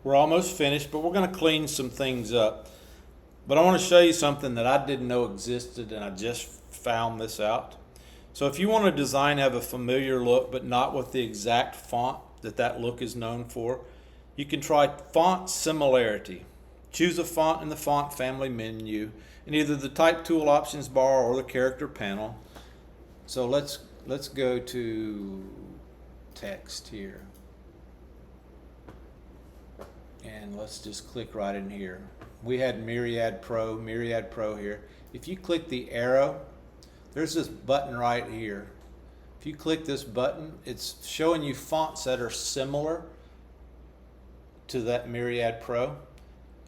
We're almost finished, but we're going to clean some things up. But I want to show you something that I didn't know existed, and I just found this out. So if you want a design have a familiar look, but not with the exact font that look is known for, you can try font similarity. Choose a font in the font family menu in either the type tool options bar or the character panel. So let's go to text here. And let's just click right in here. We had Myriad Pro here. If you click the arrow, there's this button right here. If you click this button, it's showing you fonts that are similar to that Myriad Pro.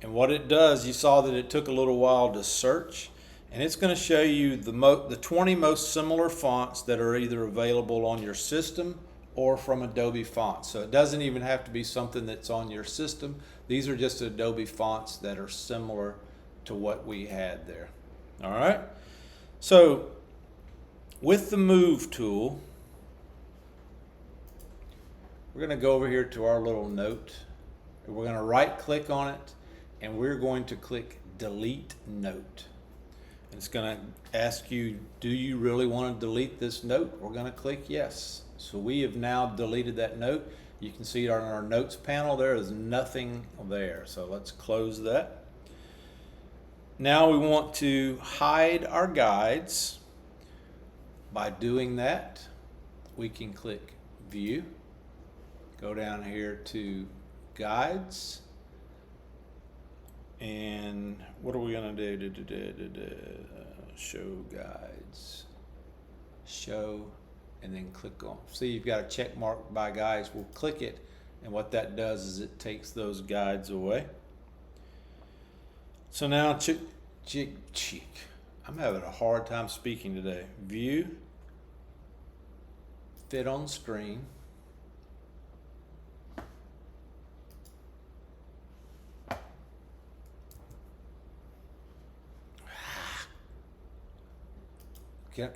And what it does, you saw that it took a little while to search, and it's going to show you the 20 most similar fonts that are either available on your system or from Adobe Fonts. So it doesn't even have to be something that's on your system. These are just Adobe fonts that are similar to what we had there. All right. So with the Move tool, we're going to go over here to our little note. We're going to right click on it, and we're going to click Delete Note. It's going to ask you, do you really want to delete this note? We're going to click yes. So we have now deleted that note. You can see on our notes panel there is nothing there. So let's close that. Now we want to hide our guides. By doing that, we can click View, go down here to Guides, and what are we going to do? Show guides. Show, and then click on. See, you've got a check mark by guides. We'll click it, and what that does is it takes those guides away. So now, I'm having a hard time speaking today. View, fit on screen.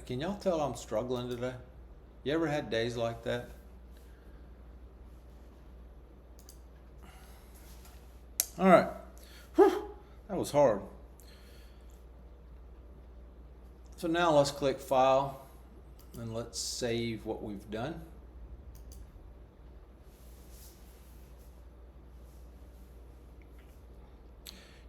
Can y'all tell I'm struggling today? You ever had days like that? All right. Whew, that was hard. So now let's click File, and let's save what we've done.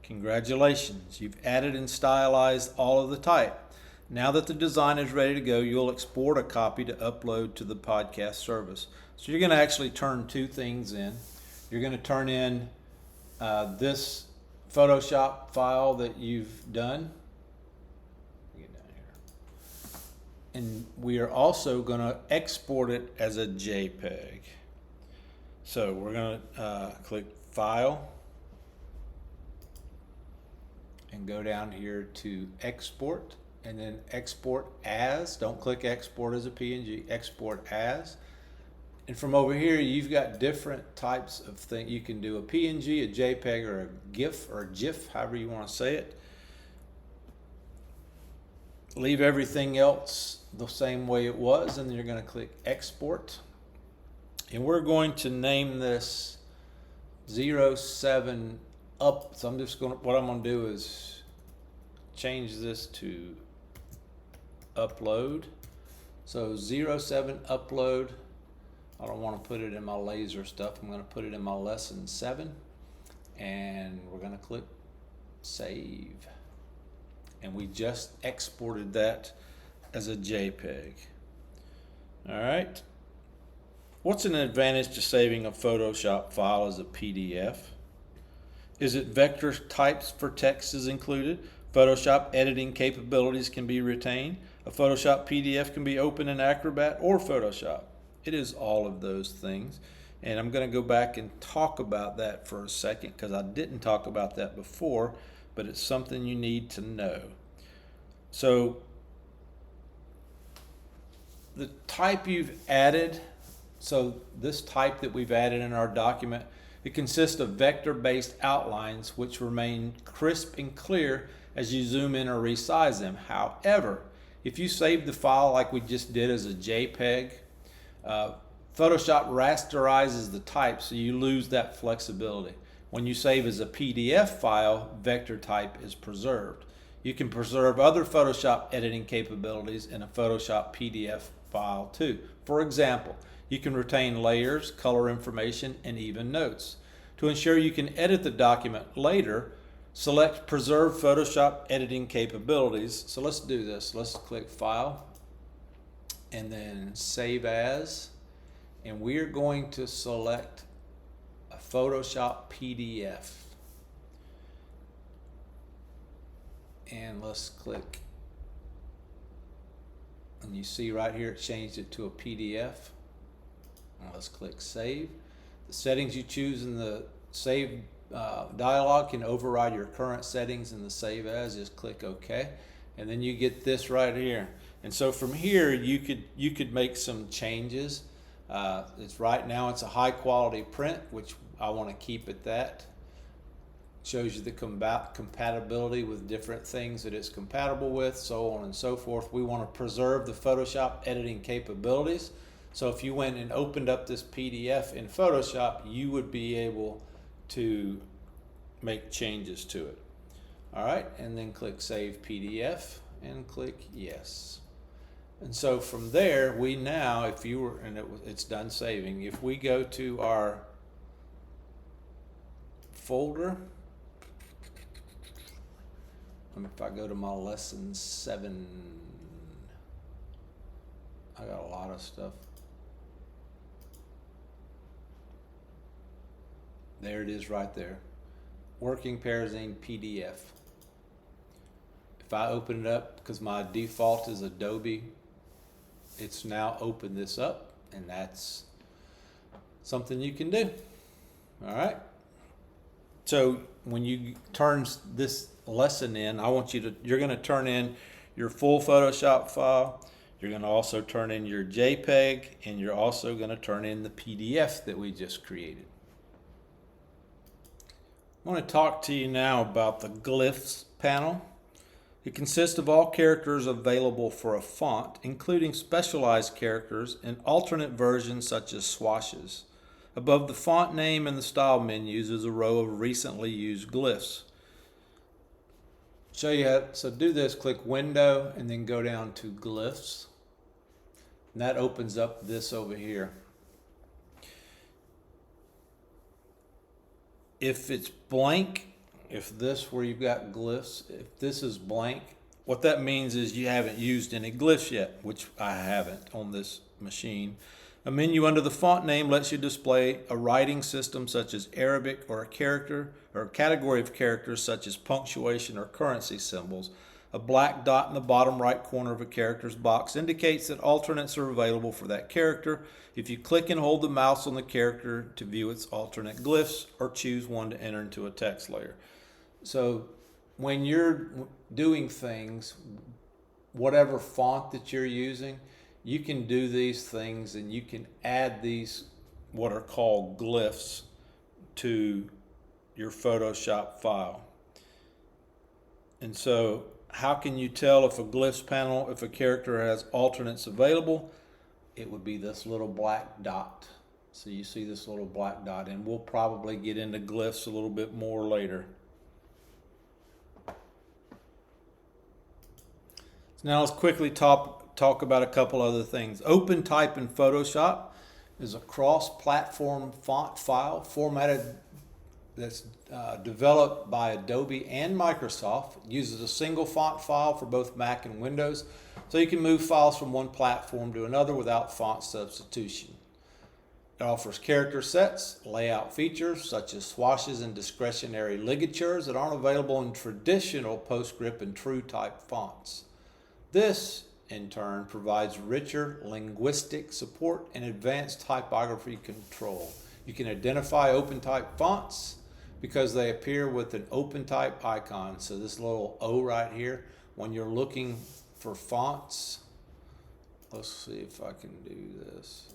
Congratulations, you've added and stylized all of the type. Now that the design is ready to go, you'll export a copy to upload to the podcast service. So you're going to actually turn two things in. You're going to turn in this Photoshop file that you've done. Get down here. And we are also going to export it as a JPEG. So we're going to click File and go down here to Export. And then export as. Don't click export as a PNG, export as. And from over here, you've got different types of things. You can do a PNG, a JPEG, or a GIF, or a GIF, however you want to say it. Leave everything else the same way it was, and then you're going to click export. And we're going to name this 07 up. So I'm just going to, what I'm going to do is change this to upload. So 07 upload. I don't want to put it in my laser stuff. I'm going to put it in my lesson 7, and we're going to click save. And we just exported that as a JPEG. All right. What's an advantage to saving a Photoshop file as a PDF? Is it vector types for text is included? Photoshop editing capabilities can be retained. A Photoshop PDF can be opened in Acrobat or Photoshop. It is all of those things. And I'm going to go back and talk about that for a second because I didn't talk about that before, but it's something you need to know. So the type you've added, so this type that we've added in our document, it consists of vector-based outlines which remain crisp and clear as you zoom in or resize them. However, if you save the file like we just did as a JPEG, Photoshop rasterizes the type, so you lose that flexibility. When you save as a PDF file, vector type is preserved. You can preserve other Photoshop editing capabilities in a Photoshop PDF file too. For example, you can retain layers, color information, and even notes. To ensure you can edit the document later, select Preserve Photoshop Editing Capabilities. So let's do this. Let's click File and then Save As. And we're going to select a Photoshop PDF. And let's click. And you see right here it changed it to a PDF. And let's click Save. The settings you choose in the Save dialog can override your current settings in the Save As. Just click OK, and then you get this right here. And so from here you could make some changes. It's right now it's a high quality print, which I want to keep at that. Shows you the compatibility with different things that it's compatible with, so on and so forth. We want to preserve the Photoshop editing capabilities. So if you went and opened up this PDF in Photoshop, you would be able to make changes to it. All right, and then click Save PDF and click Yes. And so from there, we now, if you were, and it's done saving, if we go to our folder, if I go to my lesson 7, I got a lot of stuff. There it is right there. Working Parazine PDF. If I open it up, because my default is Adobe, it's now opened this up, and that's something you can do. All right. So when you turn this lesson in, I want you're going to turn in your full Photoshop file. You're going to also turn in your JPEG, and you're also going to turn in the PDF that we just created. I want to talk to you now about the Glyphs panel. It consists of all characters available for a font, including specialized characters and alternate versions such as swashes. Above the font name and the style menus is a row of recently used glyphs. Show you how, so do this, click Window and then go down to Glyphs. And that opens up this over here. If it's blank, if this where you've got glyphs, if this is blank, what that means is you haven't used any glyphs yet, which I haven't on this machine. A menu under the font name lets you display a writing system such as Arabic, or a character or a category of characters such as punctuation or currency symbols. A black dot in the bottom right corner of a character's box indicates that alternates are available for that character. If you click and hold the mouse on the character to view its alternate glyphs, or choose one to enter into a text layer. So when you're doing things, whatever font that you're using, you can do these things, and you can add these what are called glyphs to your Photoshop file. And so how can you tell if a glyphs panel, if a character has alternates available? It would be this little black dot. So you see this little black dot, and we'll probably get into glyphs a little bit more later. So now let's quickly talk about a couple other things. OpenType in Photoshop is a cross-platform font file formatted that's developed by Adobe and Microsoft. It uses a single font file for both Mac and Windows, so you can move files from one platform to another without font substitution. It offers character sets, layout features such as swashes and discretionary ligatures that aren't available in traditional PostScript and TrueType fonts. This, in turn, provides richer linguistic support and advanced typography control. You can identify OpenType fonts because they appear with an OpenType icon. So this little O right here, when you're looking for fonts, let's see if I can do this.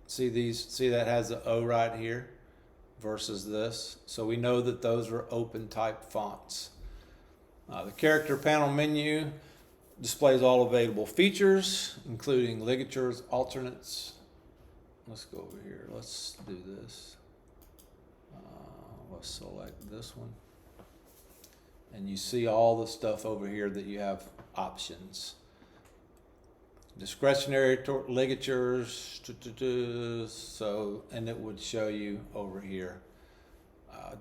See that has the O right here versus this. So we know that those are OpenType fonts. The character panel menu displays all available features, including ligatures, alternates, let's go over here. Let's do this. Let's select this one. And you see all the stuff over here that you have options. Discretionary ligatures, so, and it would show you over here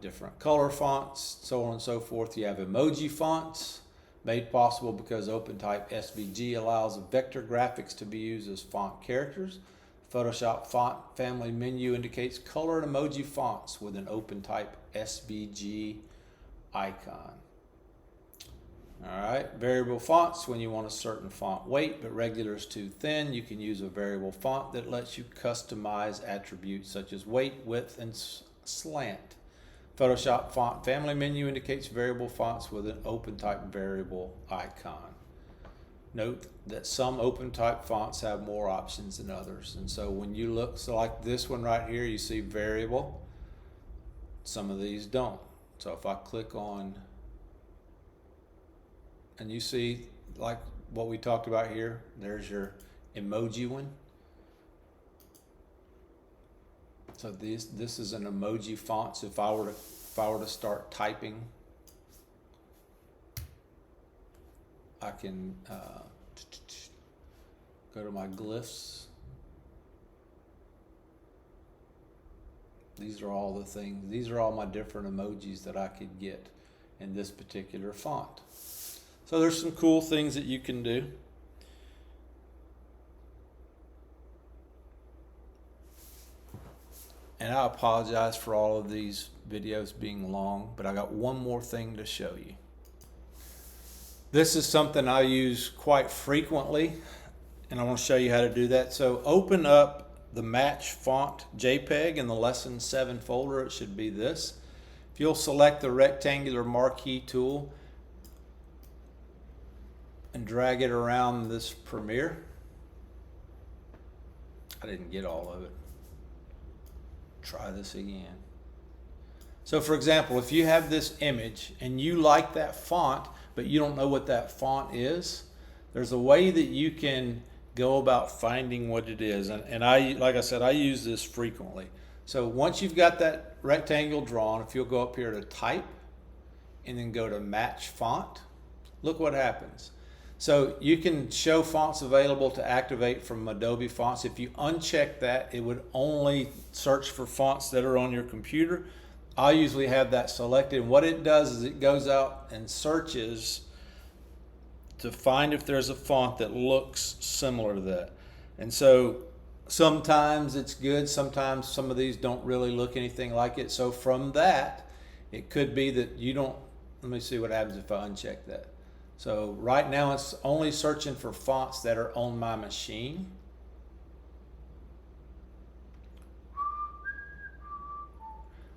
different color fonts, so on and so forth. You have emoji fonts, made possible because OpenType SVG allows vector graphics to be used as font characters. Photoshop font family menu indicates color and emoji fonts with an OpenType SVG icon. All right, variable fonts when you want a certain font weight, but regular is too thin. You can use a variable font that lets you customize attributes such as weight, width, and slant. Photoshop font family menu indicates variable fonts with an OpenType variable icon. Note that some OpenType fonts have more options than others. And so when you look, so like this one right here, you see variable. Some of these don't. So if I click on, and you see like what we talked about here, there's your emoji one. So this is an emoji font. So if I were to start typing, I can go to my glyphs. These are all the things. These are all my different emojis that I could get in this particular font. So there's some cool things that you can do. And I apologize for all of these videos being long, but I got one more thing to show you. This is something I use quite frequently, and I want to show you how to do that. So open up the Match Font JPEG in the Lesson 7 folder. It should be this. If you'll select the rectangular marquee tool and drag it around this Premiere. I didn't get all of it. Try this again. So for example, if you have this image and you like that font, but you don't know what that font is, there's a way that you can go about finding what it is. And I, like I said, I use this frequently. So once you've got that rectangle drawn, if you'll go up here to Type and then go to Match Font, look what happens. So you can show fonts available to activate from Adobe Fonts. If you uncheck that, it would only search for fonts that are on your computer. I usually have that selected. And what it does is it goes out and searches to find if there's a font that looks similar to that. And so sometimes it's good. Sometimes some of these don't really look anything like it. So from that, it could be that you don't, let me see what happens if I uncheck that. So right now it's only searching for fonts that are on my machine.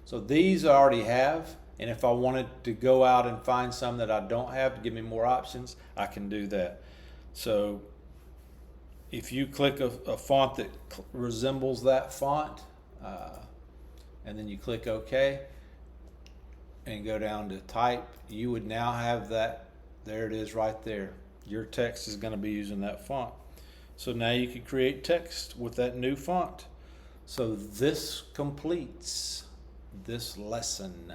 So these I already have, and if I wanted to go out and find some that I don't have to give me more options, I can do that. So if you click a font that resembles that font, and then you click OK, and go down to Type, you would now have that. There it is right there. Your text is going to be using that font. So now you can create text with that new font. So this completes this lesson.